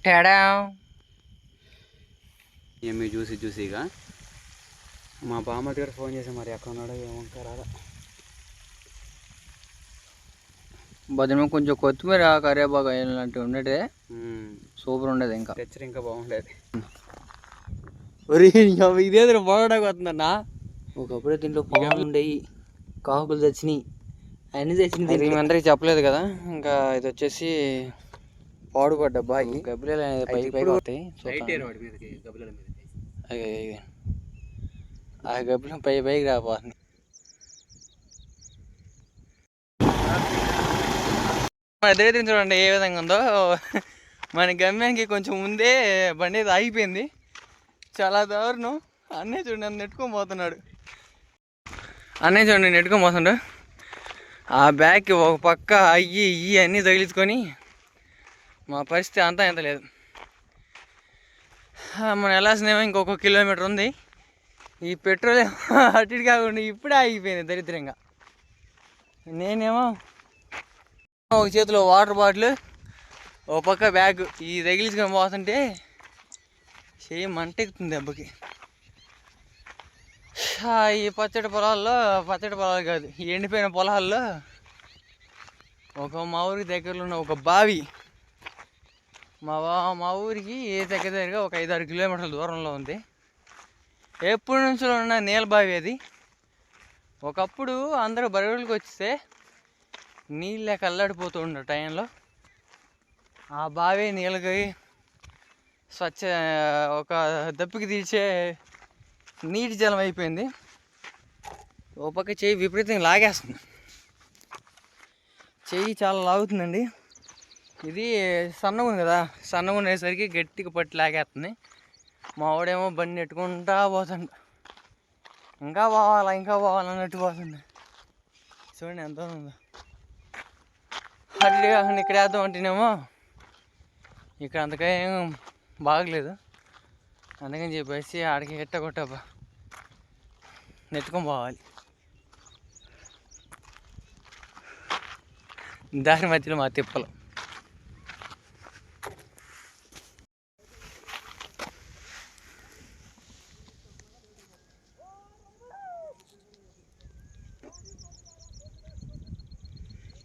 తేడా ఏమి చూసిగా మా బామ్మటి గారు ఫోన్ చేసి మరి ఎక్కడ ఉన్నాడో ఏమంటారు రాదా. బదులు కొంచెం కొత్తిమీర కరివేపాకు లాంటివి ఉండేది సూపర్ ఉండేది. ఇంకా తెచ్చరు ఇంకా బాగుండేది. ఇదేదో బాగుండక వస్తుందన్నా. ఒకప్పుడే దీంట్లో పాములు ఉండేవి, కాకులు తెచ్చినాయి, అన్నీ తెచ్చినాయి. మీ అందరికి చెప్పలేదు కదా. ఇంకా ఇది వచ్చేసి పాడుపడ్డ బాయి. గబ్బిలాలు అనేది పైకి వస్తాయి. ఆ గబ్బిలం పైకి రాపోతుంది. ఎదురైతే చూడండి ఏ విధంగా ఉందో. మన గమ్యానికి కొంచెం ముందే బండి అయితే ఆగిపోయింది. చాలా దారుణం. అన్నయ్య చూడండి నన్ను నెట్టుకొని పోతున్నాడు. ఆ బ్యాగ్కి ఒక పక్క అయ్యి అన్నీ తగిలించుకొని మా పరిస్థితి అంతా ఎంత లేదు. మనం వెళ్ళాల్సినేమో ఇంకొక కిలోమీటర్ ఉంది. ఈ పెట్రోల్ అటు ఇటు కాకుండా ఇప్పుడే ఆగిపోయింది దరిద్రంగా. నేనేమో ఒక చేతిలో వాటర్ బాటిల్, ఒక పక్క బ్యాగ్ ఈ తగిలించుకొని పోతుంటే చెయ్యి మంటెక్కుతుంది దెబ్బకి. ఈ పచ్చడి పొలాలు కాదు, ఈ ఎండిపోయిన పొలాల్లో మా ఊరికి దగ్గరలో ఉన్న ఒక బావి, మా ఊరికి దగ్గరగా ఒక 5-6 కిలోమీటర్ల దూరంలో ఉంది. ఎప్పటి నుంచో ఉన్న నీళ్ళ బావి అది. ఒకప్పుడు అందరూ బరువులకు వస్తే నీళ్ళే కల్లాడిపోతూ ఉండే టైంలో ఆ బావి నీళ్ళకి ఒక దప్పికి తీర్చే నీటి జలం అయిపోయింది. ఒక పక్క చెయ్యి విపరీతంగా లాగేస్తుంది. చెయ్యి చాలా లాగుతుందండి. ఇది సన్నగా ఉంది కదా, సన్నగా ఉండేసరికి గట్టిగా పట్టి లాగేస్తుంది. మా వాడేమో బండి నెట్టుకుంటా పోతుండ, ఇంకా పోవాలన్నట్టు పోతుంది. చూడండి ఎంత ఉందో. అట్లా కాకుండా ఇక్కడ వేద్దాం అంటేనేమో ఇక్కడ అంతగా ఏం బాగలేదు. అందుకని చెప్పేసి ఆడికి ఎట్టగొట్ట నెట్టుకొని పోవాలి. దాని మధ్యలో మా తిప్పలు.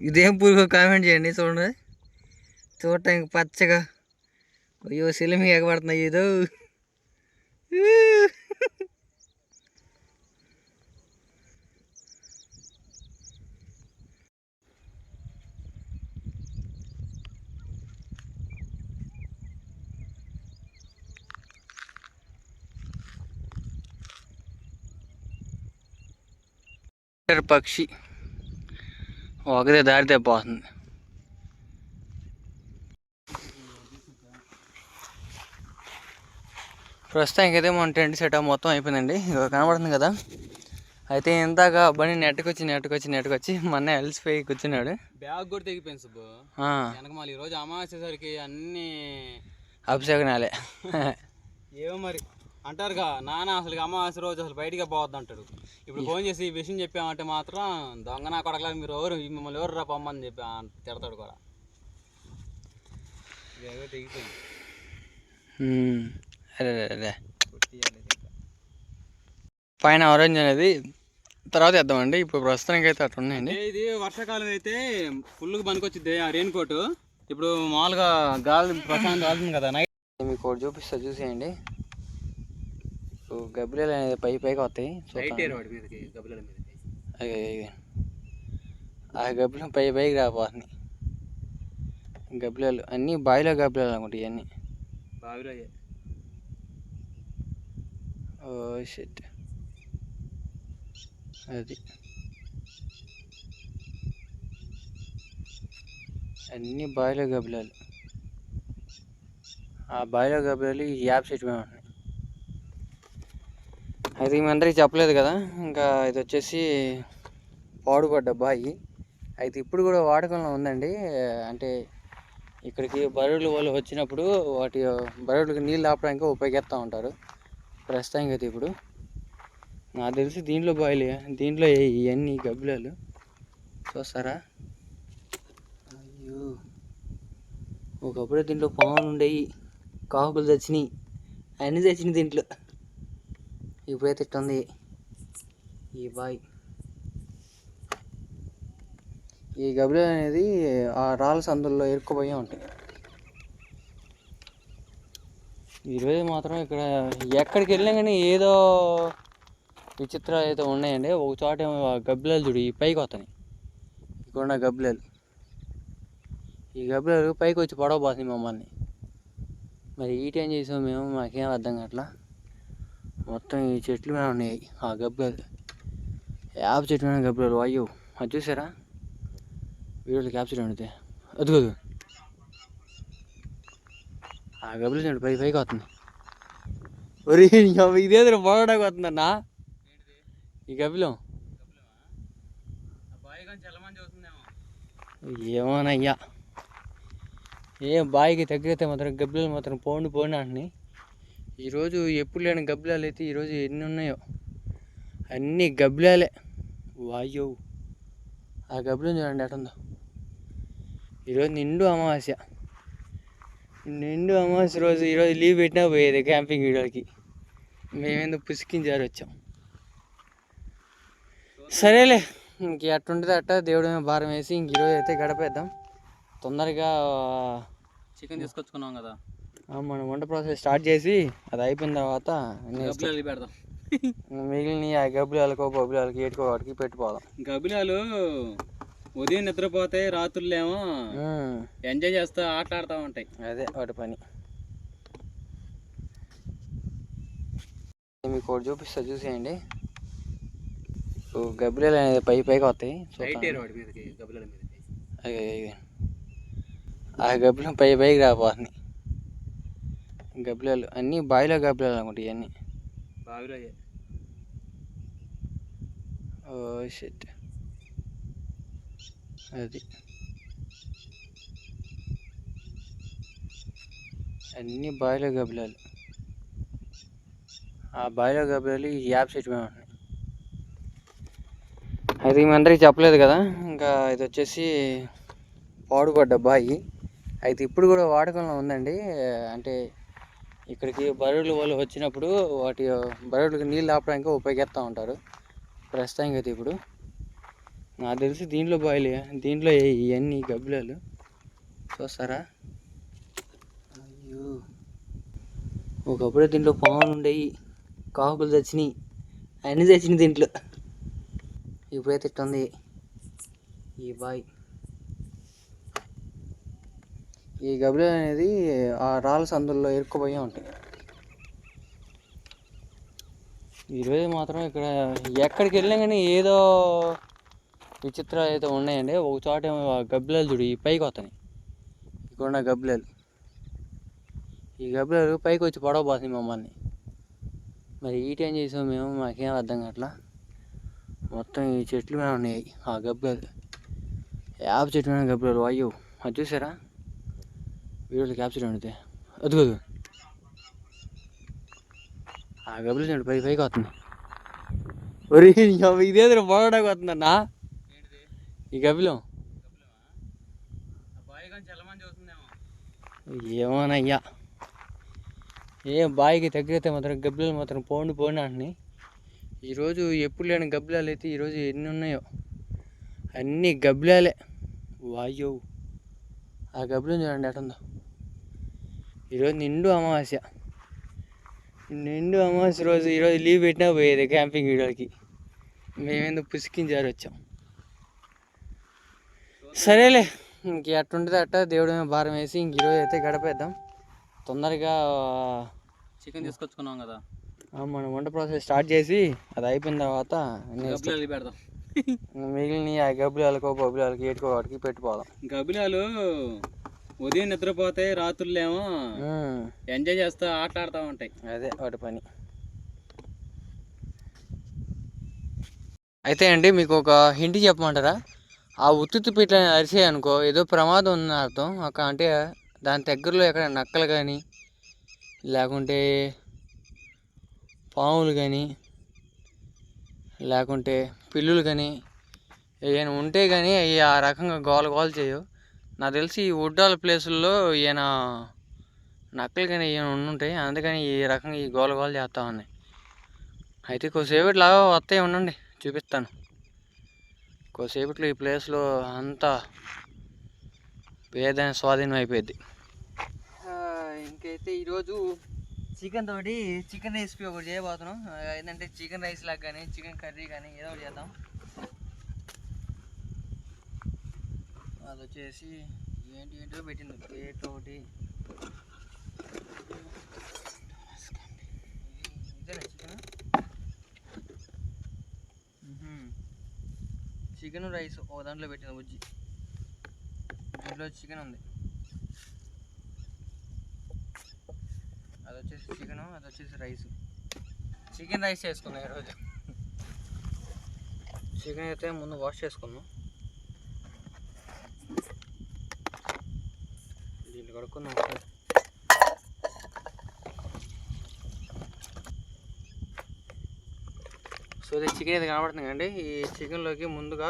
ఇదేం పురుగు కామెంట్ చేయండి. చూడటానికి పచ్చగా అయ్యో సిలిమి ఎగబడుతున్నాయి. ఏదో పక్షి ఒకదే దారి తెప్పోతుంది. ప్రస్తుతానికి అయితే మన టెంట్ సెటప్ మొత్తం అయిపోయిందండి. కనబడుతుంది కదా. అయితే ఇందాక బండి నెట్టుకొచ్చి మొన్న అలసిపోయి కూర్చున్నాడు. బ్యాగ్ కూడా తెగిపోయింది సుబ్బు. వెనకమాల ఈరోజు అమావాస్యసరికి అన్ని అభిషేకనాలే. ఏమో మరి అంటారుగా నాన్న అసలు అమావాస్య రోజు అసలు బయటికి పోవద్దు అంటాడు. ఇప్పుడు ఫోన్ చేసి ఈ విషయం చెప్పామంటే మాత్రం దొంగ నా కొడకలా మీరు మిమ్మల్ని ఎవరు రా పొమ్మని చెప్పి తిడతాడు కూడా. తెగిపోయింది. అదే పైన ఆరెంజ్ అనేది తర్వాత వేద్దామండి. ఇప్పుడు ప్రస్తుతానికి అయితే అట్లా ఉన్నాయండి. ఇది వర్షాకాలం అయితే ఫుల్గా పనికొచ్చింది ఆ రెయిన్ కోట్. ఇప్పుడు మామూలుగా గాలి ప్రశాంతం కాలుతుంది కదా నైట్. మీకు ఒకటి చూసేయండి. గబ్బిలాలు అనేది పైకి వస్తాయి. ఆ గబ్బిలం పైకి రాపోతుంది. గబ్బిలాలు అన్నీ బావిలో గబ్బిలాలు అనుకుంటా. ఇవన్నీ బావిలో. Oh shit. అది అన్నీ బావిలో గబ్బిలాలు. ఆ బావిలో గబ్బిలాలు ఈ యాప్ చెట్టు మీద ఉన్నాయి. అయితే మీ అందరికీ చెప్పలేదు కదా. ఇంకా ఇది వచ్చేసి పాడుపడ్డ బాయి. అయితే ఇప్పుడు కూడా వాడకంలో ఉందండి. అంటే ఇక్కడికి బరువులు వాళ్ళు వచ్చినప్పుడు వాటి బరువులకి నీళ్ళు ఆపడానికి ఉపయోగిస్తూ ఉంటారు. ప్రస్తుతానికి అయితే ఇప్పుడు నాకు తెలిసి దీంట్లో బాయిలే, దీంట్లో ఇవన్నీ గబ్బిలాలు చూస్తారా. అయ్యో ఒకప్పుడే దీంట్లో పాములు ఉండేవి, కాకులు చచ్చినాయి, అన్నీ చచ్చినాయి దీంట్లో. ఇప్పుడైతే ఇట్టుంది ఈ బాయ్. ఈ గబ్బిలాలు అనేది ఆ రాళ్ళ సందుల్లో ఇరుక్కుపోయి ఉంటాయి. ఈరోజు మాత్రం ఇక్కడ ఎక్కడికి వెళ్ళినా కానీ ఏదో విచిత్రాలు అయితే ఉన్నాయండి. ఒక చోట ఏమో గబ్బిలాలు చూడు ఈ పైకి వస్తాయి, ఇక్కడ గబ్బిలాలు. ఈ గబ్బిలాలు పైకి వచ్చి పడవబోతుంది మమ్మల్ని. మరి ఈ టైం చేసాము మేము, మాకేం అర్థం కావట్లా. మొత్తం ఈ చెట్లు మీద ఉన్నాయి ఆ గబ్బిలాలు, వేప చెట్టు మీద గబ్బిలాలు. అయ్యో అది చూసారా వీడియోలో క్యాప్చర్ ఉండితే, అదిగోదు ఆ గబ్బిలాలు చూడండి పైకి వస్తుంది. ఒరే ఇదేదో బాగడానికి వస్తుందన్నా ఈ గబ్బిలం. ఏమోనయ్యా, ఏం బాయికి తగ్గితే మాత్రం గబ్బిలాలు మాత్రం పోండి అంటున్నాయి. ఈరోజు ఎప్పుడు లేని గబ్బిలాలు అయితే ఈరోజు ఎన్ని ఉన్నాయో అన్నీ గబ్బిలాలే. వాయ్యో ఆ గబ్బిలం చూడండి ఎటుందో. ఈరోజు నిండు అమావాస్య రోజు. ఈరోజు లీవ్ పెట్టినా పోయేది క్యాంపింగ్ వీడియోకి. మేమేందుకు పుసికించారు వచ్చాం. సరేలే ఇంక అట్టుంటుంది అట్ట, దేవుడి మీద భారం వేసి ఇంక ఈరోజు అయితే గడపేద్దాం. తొందరగా చికెన్ తీసుకొచ్చుకున్నాం కదా, మనం వంట ప్రాసెస్ స్టార్ట్ చేసి అది అయిపోయిన తర్వాత పెడదాం. మిగిలిన ఆ గబ్బిలాలకో బొబ్బిలాలకి ఏటుకో వాటికి పెట్టుకోదాం. గబ్బిలాలు ఉదయం నిద్రపోతాయి, రాత్రులేమో ఎంజాయ్ చేస్తా ఆటలాడుతూ ఉంటాయి. అదే వాటి పని. మీకు ఒకటి చూపిస్తా చూసేయండి. గబ్బిలాలు అనేది పైకి వస్తాయి. ఆ గబ్బిలం పైకి రాపోతుంది. గబ్బిలాలు అన్నీ బావిలో గబ్బిలాలు అనుకుంటాయి ఇవన్నీ. బావిలో ఓ షిట్, అది అన్నీ బావిలో గబ్బిలాలు. ఆ బావిలో గబ్బిలాలు ఈ యాప్ చెట్టు మీద ఉన్నాయి. అయితే మీ అందరికీ చెప్పలేదు కదా, ఇంకా ఇది వచ్చేసి పాడుపడ్డ బావి. అయితే ఇప్పుడు కూడా వాడకంలో ఉందండి. అంటే ఇక్కడికి బర్రెలు వాళ్ళు వచ్చినప్పుడు వాటి బర్రెలకు నీళ్ళు ఆపడానికి ఉపయోగిస్తూ ఉంటారు. ప్రస్తుతానికి అయితే ఇప్పుడు నాకు తెలిసి దీంట్లో బాయిలే, దీంట్లో ఇవన్నీ గబ్బిలాలు చూస్తారా. అయ్యో ఒకప్పుడే దీంట్లో పాములు ఉండేవి, కాకులు చచ్చినాయి, అన్నీ చచ్చినాయి దీంట్లో. ఇప్పుడైతే ఇట్టుంది ఈ బాయ్. ఈ గబ్బిలాలు అనేది ఆ రాళ్ళ సందుల్లో ఇరుక్కుపోయి ఉంటాయి. ఈరోజు మాత్రం ఇక్కడ ఎక్కడికి వెళ్ళినా కానీ ఏదో విచిత్రాలు అయితే ఉన్నాయండి. ఒక చోట ఏమో గబ్బిలాలు చూడు ఈ పైకి వస్తాయి, ఇక్కడ గబ్బిలాలు. ఈ గబ్బిలాలు పైకి వచ్చి పడవబోతుంది మమ్మల్ని. మరి ఈ టైం చేసాము మేము, మాకేం అర్థం కావట్లా. మొత్తం ఈ చెట్లు మీద ఉన్నాయి ఆ గబ్బిలాలు, వేప చెట్టు మీద గబ్బిలాలు. అయ్యో అది చూసారా వీడియోలో క్యాప్చర్ ఉండితే, అదిగోదు ఆ గబ్బిలం చూడండి పైకి వస్తుంది. ఒరే ఇదేదో బాగడానికి వస్తుందన్నా ఈ గబ్బిలం. ఏమోనయ్యా, ఏం బాయికి తగ్గితే మాత్రం గబ్బిలాలు మాత్రం పోండి అంటున్నాయి. ఈరోజు ఎప్పుడు లేని గబ్బిలాలు అయితే ఈరోజు ఎన్ని ఉన్నాయో అన్నీ గబ్బిలాలే. వాయ్యో ఆ గబ్బిలం చూడండి ఎటుందో. ఈరోజు నిండు అమావాస్య రోజు. ఈరోజు లీవ్ పెట్టినా పోయేది క్యాంపింగ్ వీడియోకి. మేమేందుకు పుసికించారు వచ్చాం. సరేలే ఇంక అట్టుంటుంది అట్ట, దేవుడి మీద భారం వేసి ఇంక ఈరోజు అయితే గడపేద్దాం. తొందరగా చికెన్ తీసుకొచ్చుకున్నాం కదా, మనం వంట ప్రాసెస్ స్టార్ట్ చేసి అది అయిపోయిన తర్వాత పెడదాం. మిగిలిన ఆ గబ్బిలాలకో బొబ్బిలాలకి ఏటుకో వాటికి పెట్టుకోదాం. గబ్బిలాలు ఉదయం నిద్రపోతాయి, రాత్రులేమో ఎంజాయ్ చేస్తా ఆటలాడుతూ ఉంటాయి. అదే వాటి పని. అయితే అండి మీకు ఒక హింట్ చెప్పమంటారా? ఆ ఉత్తుత్తి పీట్లని అరిసాయి అనుకో ఏదో ప్రమాదం ఉందని అర్థం. అంటే దాని దగ్గరలో ఎక్కడ నక్కలు కానీ లేకుంటే పాములు కానీ లేకుంటే పిల్లులు కానీ ఏమైనా ఉంటే కానీ అవి ఆ రకంగా గోల చేయవు. నాకు తెలిసి ఈ ఉడ్డాల ప్లేసుల్లో ఈయన నక్కలు కానీ ఏమైనా ఉండుంటాయి, అందుకని ఈ రకంగా ఈ గోల గోల చేస్తూ ఉన్నాయి. అయితే కొద్దిసేపట్లో వస్తాయి, ఉండండి చూపిస్తాను. కొద్దిసేపట్లో ఈ ప్లేస్లో అంతా వేదన స్వాధీనం అయిపోయింది. ఇంకైతే ఈరోజు చికెన్ తోటి చికెన్ రెసిపీ ఒకటి చేయబోతున్నాం. ఏంటంటే చికెన్ రైస్ లాగా కానీ చికెన్ కర్రీ కానీ ఏదో ఒకటి చేద్దాం. అది వచ్చేసి ఏంటో పెట్టింది ప్లేట్ ఒకటి. ఇదేనా చికెన్ రైస్ ఒక దాంట్లో పెట్టింది బుజ్జి. దీంట్లో చికెన్ ఉంది, అది వచ్చేసి చికెను, అది వచ్చేసి రైస్. చికెన్ రైస్ చేసుకున్నాం ఈరోజు. చికెన్ అయితే ముందు వాష్ చేసుకున్నాం, దీంట్లో కడుక్కుందాం. సో ఇది చికెన్ అయితే కనబడుతుంది కండి. ఈ చికెన్లోకి ముందుగా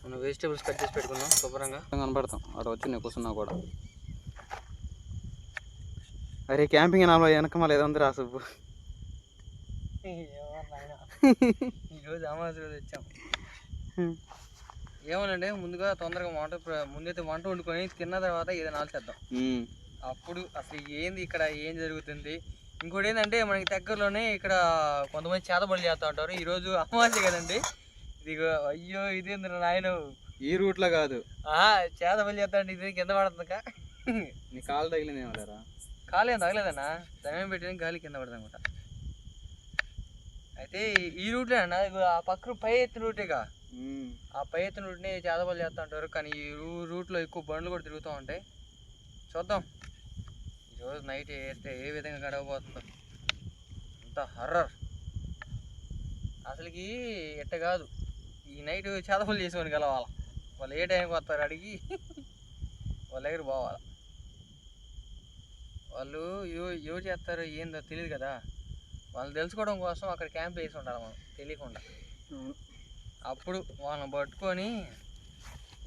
మనం వెజిటేబుల్స్ కట్ చేసి పెట్టుకుందాం శుభ్రంగా. కనబడతాం అక్కడ వచ్చి నేను కూర్చున్నా కూడా. అరే క్యాంపింగ్ నాలో వెనక మళ్ళీ ఏదో ఉంది రా సుబ్బు. ఈరోజు అమావాస్య రోజు వచ్చాం. ఏమోనండి, ముందుగా తొందరగా ముందైతే వంట వండుకొని తిన్న తర్వాత ఏదైనా ఆలోచిద్దాం. అప్పుడు అసలు ఏంది ఇక్కడ ఏం జరుగుతుంది. ఇంకోటి ఏంటంటే మనకి దగ్గరలోనే ఇక్కడ కొంతమంది చేతబడులు చేస్తూ ఉంటారు. ఈరోజు అమావాస్య కదండి. ఇది అయ్యో ఇదేంద్ర నాయన, ఈ రూట్లో కాదు చేతబడులు చేస్తా అంటే ఇది కింద పడుతుందికా. నీ కాలు తగిలింది ఏమలేరా? కాలు ఏం తగలేదన్నా, ధనం పెట్టిన గాలి కింద పడుతుంది అనమాట. అయితే ఈ రూట్లో అన్న ఆ పక్కన పై ఎత్తిన రూటేగా, ఆ పై ఎత్తిన రూట్ని చేతబడులు చేస్తూ ఉంటారు. కానీ ఈ రూట్లో ఎక్కువ బండ్లు కూడా తిరుగుతూ ఉంటాయి. చూద్దాం ఈరోజు నైట్ వేస్తే ఏ విధంగా గడవబోతుందో. అంత హర్రర్ అసలుకి. ఎట్ట కాదు, ఈ నైట్ చేతబడులు చేసుకొని గెలవాలి. వాళ్ళు ఏ టైంకి వస్తారు అడిగి వాళ్ళ దగ్గర పోవాలి. వాళ్ళు ఎవరు చేస్తారు ఏందో తెలియదు కదా, వాళ్ళు తెలుసుకోవడం కోసం అక్కడ క్యాంప్ వేసి ఉండాలి మనం తెలియకుండా. అప్పుడు వాళ్ళని పట్టుకొని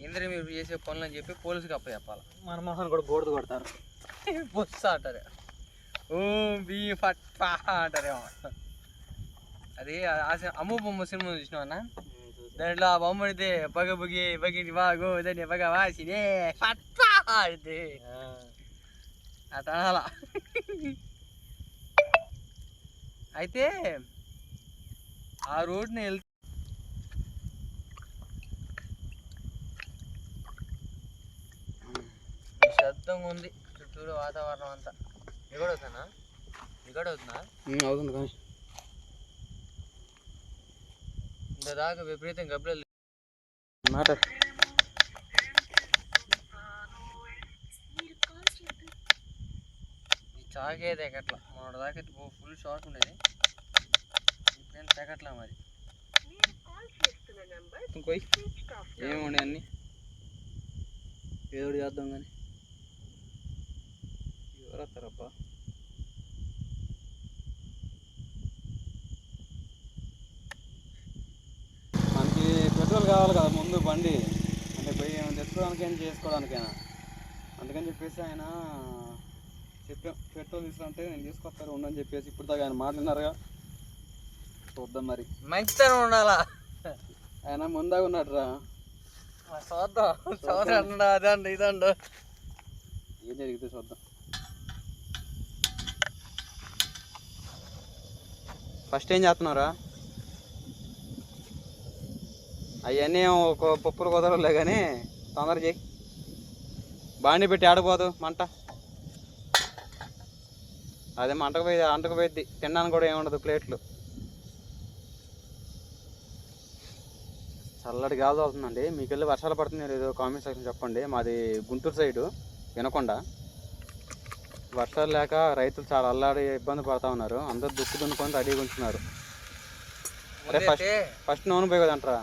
ఇంద్ర మీరు చేసే పనులు అని చెప్పి పోలీసుకి అప్పచెప్పాలి. మన మొహాన్ని కూడా గోడదు కొడతారు, బొస్స అంటారు, ఓ బీ ఫట్ అంటారేమో. అది అమ్ము బొమ్మ సినిమా చూసినావు అన్న, దాంట్లో ఆ బొమ్మ అయితే పగ బుగి బగిని బాగో దాన్ని పగ వాసినే ఫట్ ఆడితే అలా. అయితే ఆ రోడ్ని వెళ్తే శబ్దంగా ఉంది చుట్టూరు వాతావరణం అంతా. రికార్డ్ అవుతుందా? రికార్డ్ అవుతుందా? అవుతుంది కానీ ఇంత దాకా విపరీతం గబ్బలు మాట. చాకే తెగట్లా, మన దాకా ఫుల్ షార్ట్ ఉండేది, ఇప్పుడేం తెగట్లా. మరి ఇంకోయి ఏముండే అన్ని ఏదో చేద్దాం కానీ ఎవరు వస్తారప్పా. మనకి పెట్రోల్ కావాలి కదా ముందు బండి, అంటే పోయి ఏమైనా తెచ్చుకోవడానికైనా చేసుకోవడానికైనా. అందుకని చెప్పేసి ఆయన చెప్పాం పెట్రోల్ తీసుకుంటే నేను తీసుకొస్తారు ఉండని చెప్పేసి. ఇప్పుడు దాకా ఆయన మాట్లాడినారుగా, చూద్దాం మరి. మంచితనం ఉండాలా, ఆయన ముందాగా ఉన్నాడు రా. చూద్దాం చూడండి, అదండి ఇదండి ఏం జరిగితే చూద్దాం. ఫస్ట్ ఏం చేస్తున్నారా? అవన్నీ ఒక పప్పులు కుదరలే కానీ తొందర చేయి. బాండి పెట్టి ఆడిపోదు మంట, అదే అంటకపోయింది. తినడానికి కూడా ఏముండదు ప్లేట్లు. చల్లటి గాలి అవుతుందండి. మీకు వెళ్ళి వర్షాలు పడుతుంది లేదో కామెంట్ సెక్షన్ చెప్పండి. మాది గుంటూరు సైడు వినకొండ. వర్షాలు లేక రైతులు చాలా అల్లాడి ఇబ్బంది పడుతూ ఉన్నారు. అందరూ దుక్కు దున్నుకొని రెడీగా ఉంటున్నారు. అరే ఫస్ట్ నూనె పోయి కదంటారా,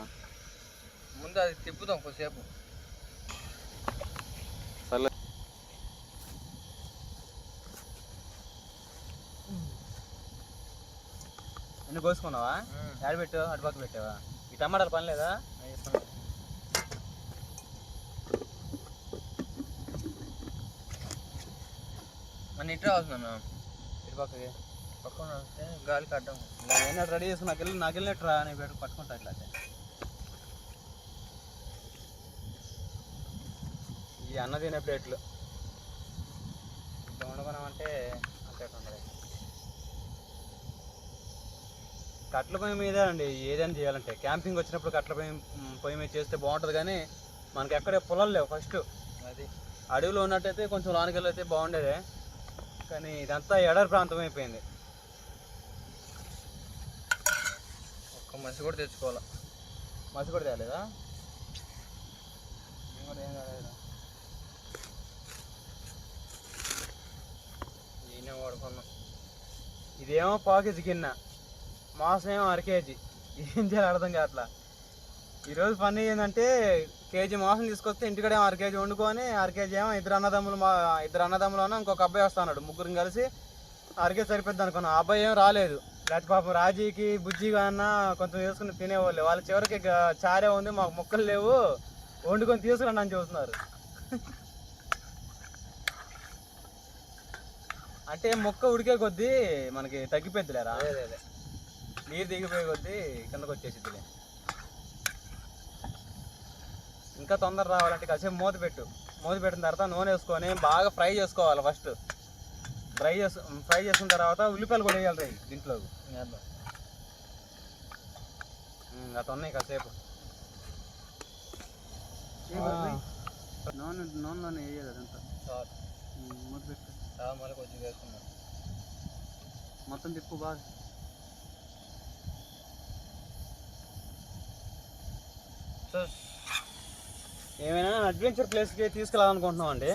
ముందు అది తిప్పుతాం కొద్దిసేపు. సర్లే అన్ని కోసుకున్నావా? యాడ పెట్టు, అటుపక్క పెట్టావా? ఈ టమాటాలు పని లేదా? మన ఇటు రావుతున్నాను ఇటు పక్కకి పక్కన వస్తే గాలికి అడ్డం. ఏమన్నా రెడీ చేసుకుని నాకు వెళ్ళినట్టు రా, నేను పెట్టి పట్టుకుంటా ఇట్లా. ఈ అన్న తినే ప్లేట్లు ఇట్లా వండుకున్నామంటే అంతే ఉండదు. కట్ల పొయ్యి మీదే అండి ఏదైనా చేయాలంటే. క్యాంపింగ్ వచ్చినప్పుడు కట్ల పొయ్యి మీద చేస్తే బాగుంటుంది, కానీ మనకి ఎక్కడ పొలాలు లేవు. ఫస్ట్ అది అడవిలో ఉన్నట్టయితే కొంచెం లోనికి వెళ్ళైతే బాగుండేదే, కానీ ఇదంతా ఎడారి ప్రాంతం అయిపోయింది. ఒక్క మసి కూడా తెచ్చుకోవాలా. మసి కూడా తేలేదా? మేము కూడా ఏం కాలేదు. ఈయన వాడుకున్నాం. ఇదేమో పాకేజీ గిన్నె, మాంసం ఏమో 1/2 కేజీ. ఏం చేయాలి అర్థం కావట్లా. ఈరోజు పని ఏంటంటే కేజీ మాంసం తీసుకొస్తే ఇంటికాడ 1/2 కేజీ వండుకొని 1/2 కేజీ ఏమో ఇద్దరు అన్నదమ్ములు ఇంకొక అబ్బాయి వస్తున్నాడు, ముగ్గురిని కలిసి 1/2 కేజీ సరిపోద్ది అనుకున్నాం. ఆ అబ్బాయి ఏం రాలేదు. లేకపోతే పాపం రాజీకి బుజ్జిగా అన్న కొంచెం వేసుకుని తినేవాళ్ళు. వాళ్ళ చివరికి చారే ఉంది, మాకు ముక్కలు లేవు, వండుకొని తీసుకురండి అని చెబుతున్నారు. అంటే మొక్క ఉడికే కొద్దీ మనకి తగ్గిపోద్ది లేరా, అదే నీరు దిగిపోయే కొద్దీ కిందకు వచ్చేసిద్దిలే. ఇంకా తొందర రావాలంటే కాసేపు మూత పెట్టిన తర్వాత నూనె వేసుకొని బాగా ఫ్రై చేసుకోవాలి. ఫస్ట్ ఫ్రై చేసుకున్న తర్వాత ఉల్లిపాయలు కూడా వేయాలి దీంట్లో. అట్లా ఉన్నాయి కాసేపు నూనెలోనే వేయాలి అదంతా. మూత పెట్టు, మళ్ళీ కొంచెం వేసుకున్నాం. మొత్తం తిప్పు బాగా. ఏమైనా అడ్వెంచర్ ప్లేస్కి తీసుకెళ్ళాలనుకుంటున్నాం అండి.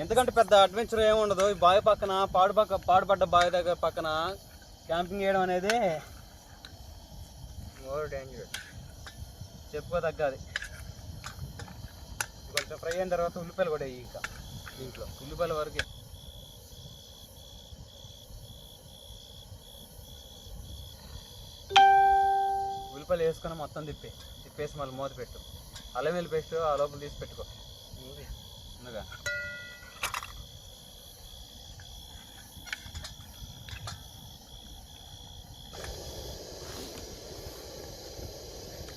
ఎందుకంటే పెద్ద అడ్వెంచర్ ఏముండదు. ఈ బావి పక్కన పాడుపడ్డ బావి దగ్గర పక్కన క్యాంపింగ్ చేయడం అనేది మోర్ డేంజరస్, చెప్పుకోదగ్గది. కొంచెం ఫ్రై అయిన తర్వాత ఉల్లిపాయలు కూడా ఇంకా దీంట్లో ఉల్లిపాయల వరకే. ఉల్లిపాయలు వేసుకొని మొత్తం తిప్పేసి మళ్ళీ మూత పెట్టు. అల్లం వెల్లుల్లి పేస్ట్ ఆ లోపల తీసి పెట్టుకో. ముందుగా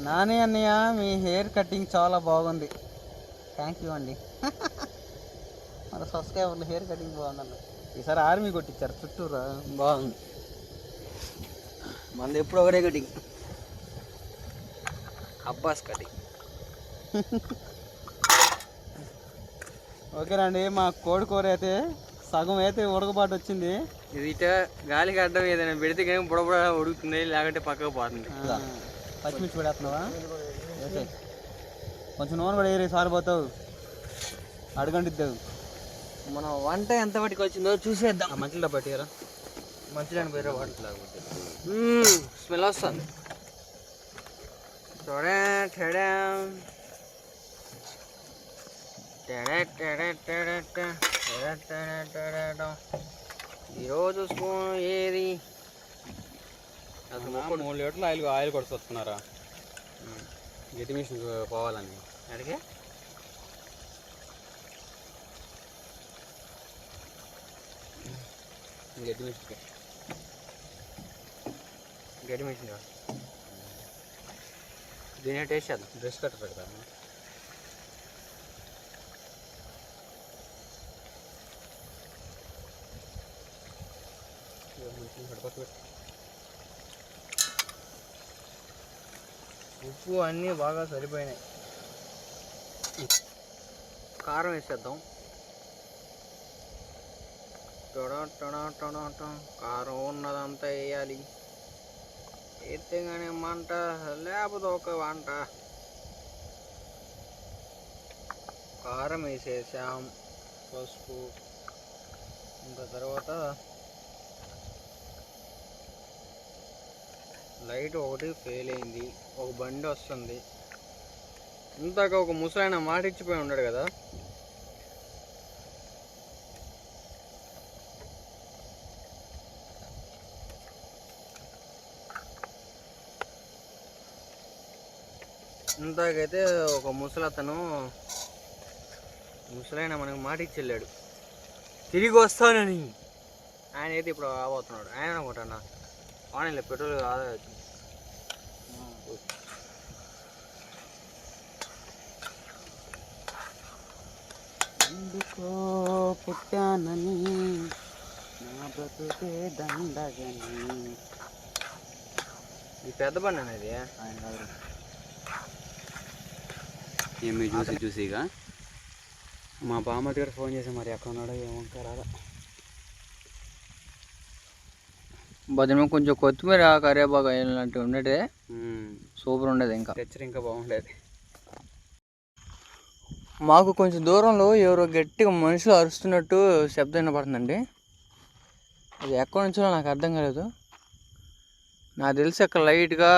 నాని అన్నయ్య, మీ హెయిర్ కటింగ్ చాలా బాగుంది. థ్యాంక్ యూ అండి. మన సబ్స్క్రైబర్లు హెయిర్ కటింగ్ బాగుందన్న. ఈసారి ఆర్మీ కొట్టించారు చుట్టూరా. బాగుంది. మనది ఎప్పుడు ఒకటే కటింగ్, అబ్బాస్ కటింగ్. ఓకేనండి, మా కోడి కూర అయితే సగం అయితే ఉడకబాటు వచ్చింది. ఇది ఇట గాలికి అడ్డం ఏదైనా పెడితే కానీ బుడబుడ ఉడుకుతుంది, లేకుంటే పక్కకు పోతుంది. పచ్చిమిర్చి పెడేస్తున్నావా? ఓకే, కొంచెం నూనె కూడా వేరే సారిపోతావు, అడగండిద్దావు. మనం వంట ఎంత వాటికి వచ్చిందో చూసేద్దాం. మంచిగా పట్టిరా, మంచిగా వేరే వాటి లేకపోతే స్మెల్ వస్తుంది. ఈరోజు స్పూన్ ఏది? అసలు 3 లీటర్లు ఆయిల్ కొడుతున్నారా గట్టి మిషన్ పోవాలని. అడిగే గట్టి మిషన్ దీని టేస్ట్ చేద్దాం. బ్రష్ కట్టర్ పెడతా. ఉప్పు అన్నీ బాగా సరిపోయినాయి. కారం వేసేద్దాం. కారం ఉన్నదంతా వేయాలి. వేస్తే కానీ మంట, లేకపోతే ఒక వంట. కారం వేసేసాం, పసుపు. ఇంకా తర్వాత లైట్ ఒకటి ఫెయిల్ అయింది, ఒక బండి వస్తుంది. ఇందాక ఒక ముసలాయన మాట ఇచ్చిపోయి ఉన్నాడు కదా, ఇందాకైతే ఒక ముసలాయన మనకు మాట ఇచ్చి వెళ్ళాడు, తిరిగి వస్తానని. ఆయన అయితే ఇప్పుడు అవబోతున్నాడు ఆయన అనుకుంటా ఆన్లైన్లో పెట్రోల్ ఆదా ఎందుకో పుట్టానని నా బ్రతుకే దండగని. ఈ పెద్ద బండి అనేది ఏమి చూసిగా మా బామ్మది గారు ఫోన్ చేసి మరి ఎక్కడ ఉన్నాడో ఏమో రాదా. బదిన కొంచెం కొత్తిమీర కరివేపాకు లాంటివి ఉండేది సూపర్ ఉండేది. ఇంకా తెచ్చరు ఇంకా బాగుండేది. మాకు కొంచెం దూరంలో ఎవరో గట్టిగా మనుషులు అరుస్తున్నట్టు శబ్దం వినపడుతుందండి. అది ఎక్కడి నుంచో నాకు అర్థం కాలేదు. నాకు తెలిసి అక్కడ లైట్గా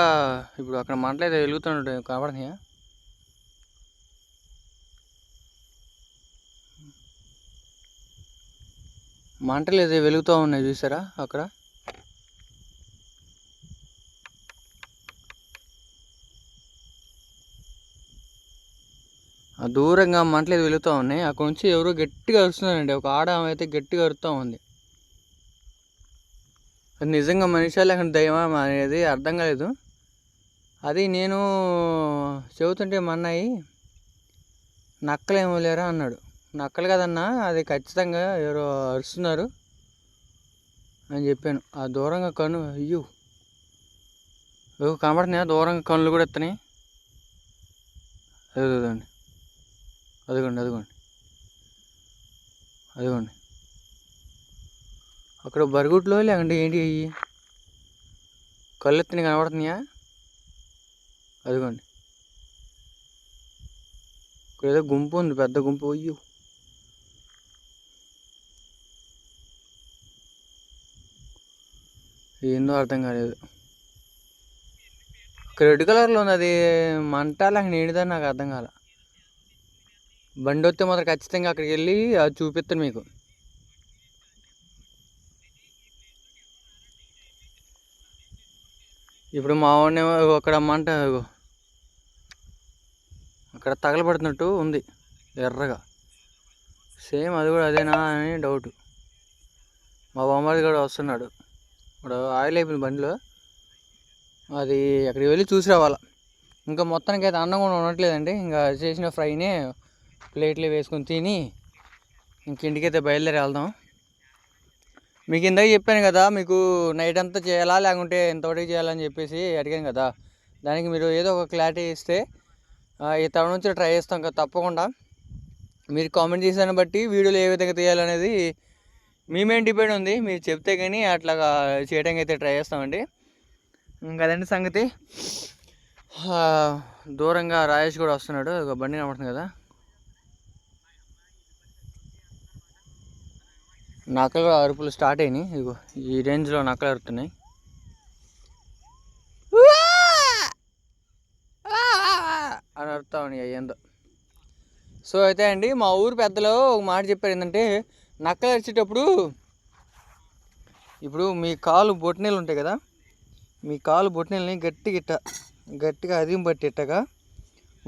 ఇప్పుడు అక్కడ మంటలు అయితే వెలుగుతున్నట్టు కనపడుతున్నాయా? మంటలు అయితే వెలుగుతూ ఉన్నాయి చూసారా అక్కడ? దూరంగా మంటలు అయితే వెలుగుతూ ఉన్నాయి. అక్కడ నుంచి ఎవరో గట్టిగా అరుస్తున్నారండి. ఒక ఆడ అయితే గట్టిగా అరుస్తూ ఉంది. అది నిజంగా మనిషి లేకుండా దైవం అనేది అర్థం కాలేదు. అది నేను చెబుతుంటే మా అన్నయ్య నక్కలేమో లేరా అన్నాడు. నక్కలు కదన్నా, అది ఖచ్చితంగా ఎవరో అరుస్తున్నారు అని చెప్పాను. ఆ దూరంగా కన్ను అయ్యో కనబడుతున్నాయా? దూరంగా కన్నులు కూడా ఎత్తనాయి. అదిగోండి అదిగోండి అదిగోండి అదిగోండి అక్కడ బరుగుట్లో లేకండి ఏంటి అయ్యి కళ్ళు ఎత్తిని కనబడుతున్నాయా? అదిగోండి ఇక్కడ ఏదో గుంపు ఉంది, పెద్ద గుంపు. అయ్యో ఏందో అర్థం కాలేదు. రెడ్ కలర్లో ఉంది, అది మంట లేక నీడిదని నాకు అర్థం కాల. బండి వస్తే మాత్రం ఖచ్చితంగా అక్కడికి వెళ్ళి అది చూపిస్తాను మీకు. ఇప్పుడు మా వాడిని అక్కడ మంట అక్కడ తగలబడుతున్నట్టు ఉంది ఎర్రగా. సేమ్ అది కూడా అదేనా అని డౌట్. మా బామ్మడి కూడా వస్తున్నాడు. ఇప్పుడు ఆయిల్ అయిపోయింది బండిలో, అది అక్కడికి వెళ్ళి చూసి రావాలా. ఇంకా మొత్తానికి అయితే అన్నం కూడా ఉండట్లేదండి. ఇంకా చేసిన ఫ్రైనే ప్లేట్లో వేసుకొని తిని ఇంక ఇంటికైతే బయలుదేరి వెళ్దాం. మీకు ఇందాక చెప్పాను కదా, మీకు నైట్ అంతా చేయాలా లేకుంటే ఎంతవరకు చేయాలని చెప్పేసి అడిగాను కదా. దానికి మీరు ఏదో ఒక క్లారిటీ ఇస్తే ఈ తడ నుంచి ట్రై చేస్తాం కదా తప్పకుండా. మీరు కామెంట్ చేసాను బట్టి వీడియోలు ఏ విధంగా తీయాలనేది మీ మీద డిపెండ్ ఉంది. మీరు చెప్తే కానీ అట్లాగా చేయడానికి అయితే ట్రై చేస్తామండి. ఇంకా అదండి సంగతి. దూరంగా రాజేష్ కూడా వస్తున్నాడు, ఒక బండి కనబడుతుంది కదా. నక్కలు అరుపులు స్టార్ట్ అయినాయి. ఇగో ఈ రేంజ్లో నక్కలు అరుతున్నాయి. అని అరుతా ఉన్నాయి ఏందో. సో అయితే అండి, మా ఊరు పెద్దలో ఒక మాట చెప్పారు ఏంటంటే, నక్కలు అరిచేటప్పుడు ఇప్పుడు మీ కాలు బొట్టినీళ్ళు ఉంటాయి కదా, మీ కాలు బొట్టినీళ్ళని గట్టిగా అదిం పట్టేట్టగా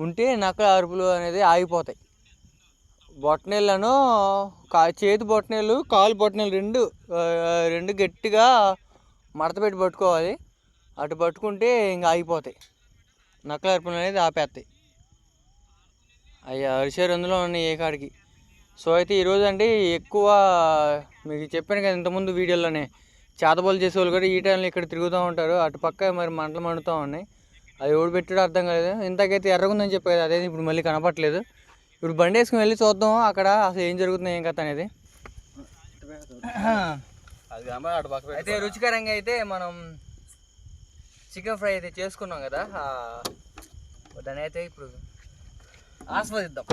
ఉంటే నక్కల అరుపులు అనేది ఆగిపోతాయి. బొట్టనీళ్ళను చేతి బొట్టనీళ్ళు కాలు బొట్టనీళ్ళు రెండు గట్టిగా మడతపెట్టి పట్టుకోవాలి. అటు పట్టుకుంటే ఇంకా ఆగిపోతాయి, నక్కల అరుపులు అనేది ఆపేస్తాయి. అయ్యా అరిసేరు అందులో ఉన్నాయి ఏ కాడికి. సో అయితే ఈరోజు అండి ఎక్కువ మీకు చెప్పాను కదా ఇంతకుముందు వీడియోలోనే, చేతబోలు చేసేవాళ్ళు కూడా ఈ టైంలో ఇక్కడ తిరుగుతూ ఉంటారు. అటు పక్క మరి మంటలు మండుతూ ఉన్నాయి. అది ఎవడు పెట్టాడో అర్థం కాలేదు. ఇంతకైతే ఎర్రగుందని చెప్పేది, అదే ఇప్పుడు మళ్ళీ కనపట్లేదు. ఇప్పుడు బండి వేసుకుని వెళ్ళి చూద్దాం అక్కడ అసలు ఏం జరుగుతుంది ఏం కథ అనేది. అయితే రుచికరంగా అయితే మనం చికెన్ ఫ్రై అయితే చేసుకున్నాం కదా, దాన్ని అయితే ఇప్పుడు ఆస్వాదిద్దాం.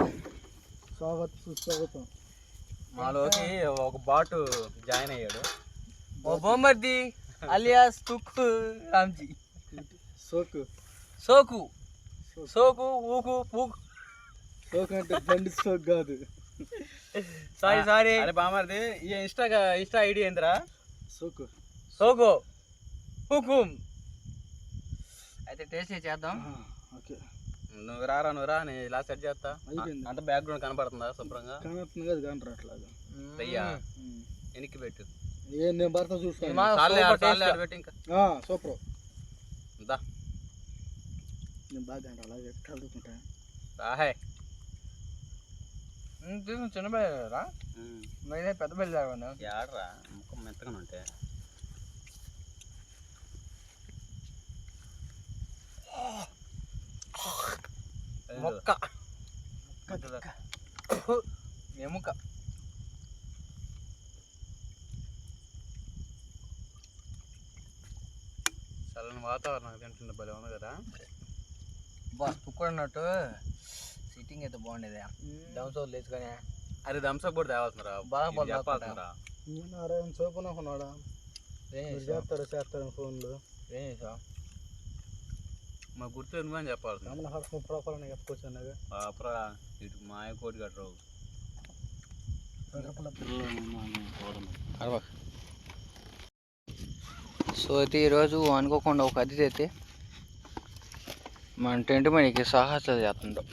సుస్వాగతం. మాలోకి ఒక బాటు జాయిన్ అయ్యాడు, ఓ బొమ్మర్ది అలియాస్ తుక్కు రామ్జీ. సోకు సోకు సోకు ఊకు పూకు. సోకు అంటే బండి సోకు కాదు. సారీ అరే బామర్ది, ఈ ఇన్స్టా ఐడి ఏందిరా? సోకు సోకు హుకుం. అయితే టేస్ట్ చేద్దాం. ఓకే, నువ్వు రా నేను ఇలా సెట్ చేస్తా. అంటే బ్యాక్గ్రౌండ్ కనపడుతుందా? శుభ్రంగా కనపడుతుంది కదా, కానీ అట్లాగా వెనక్కి పెట్టు. నేను భర్త చూస్తాను సూపర్ నేను బాగా అలాగే చదువుకుంటా చిన్న బయలురా పెద్ద బయలు ఏడరా ముఖం మెత్తగా ఉంటే మొక్క ఎముక చల్లని వాతావరణం తింటుండే భలే ఉంది కదా బా తుక్కున్నట్టు సిట్టింగ్ అయితే బాగుండేది థమ్స్ అప్ లేదు కానీ అరే థమ్స్అప్ కూడా తేవాల్సిందిరా బాగా చెప్పాల్సిందిరా సోపు అనుకున్నాడా చేస్తారు ఫోన్లో ఏం చేసావు మా గుర్తు ఎందుకని చెప్పాల్సింది ప్రాపర్ చెప్పుకోవచ్చు పాపరా ఇటు మాయ కోటి కట్టరావు సో అయితే ఈరోజు అనుకోకుండా ఒక అతిథి అయితే మన టెంట్ మనకి సాహసాలు చేస్తుంటాం.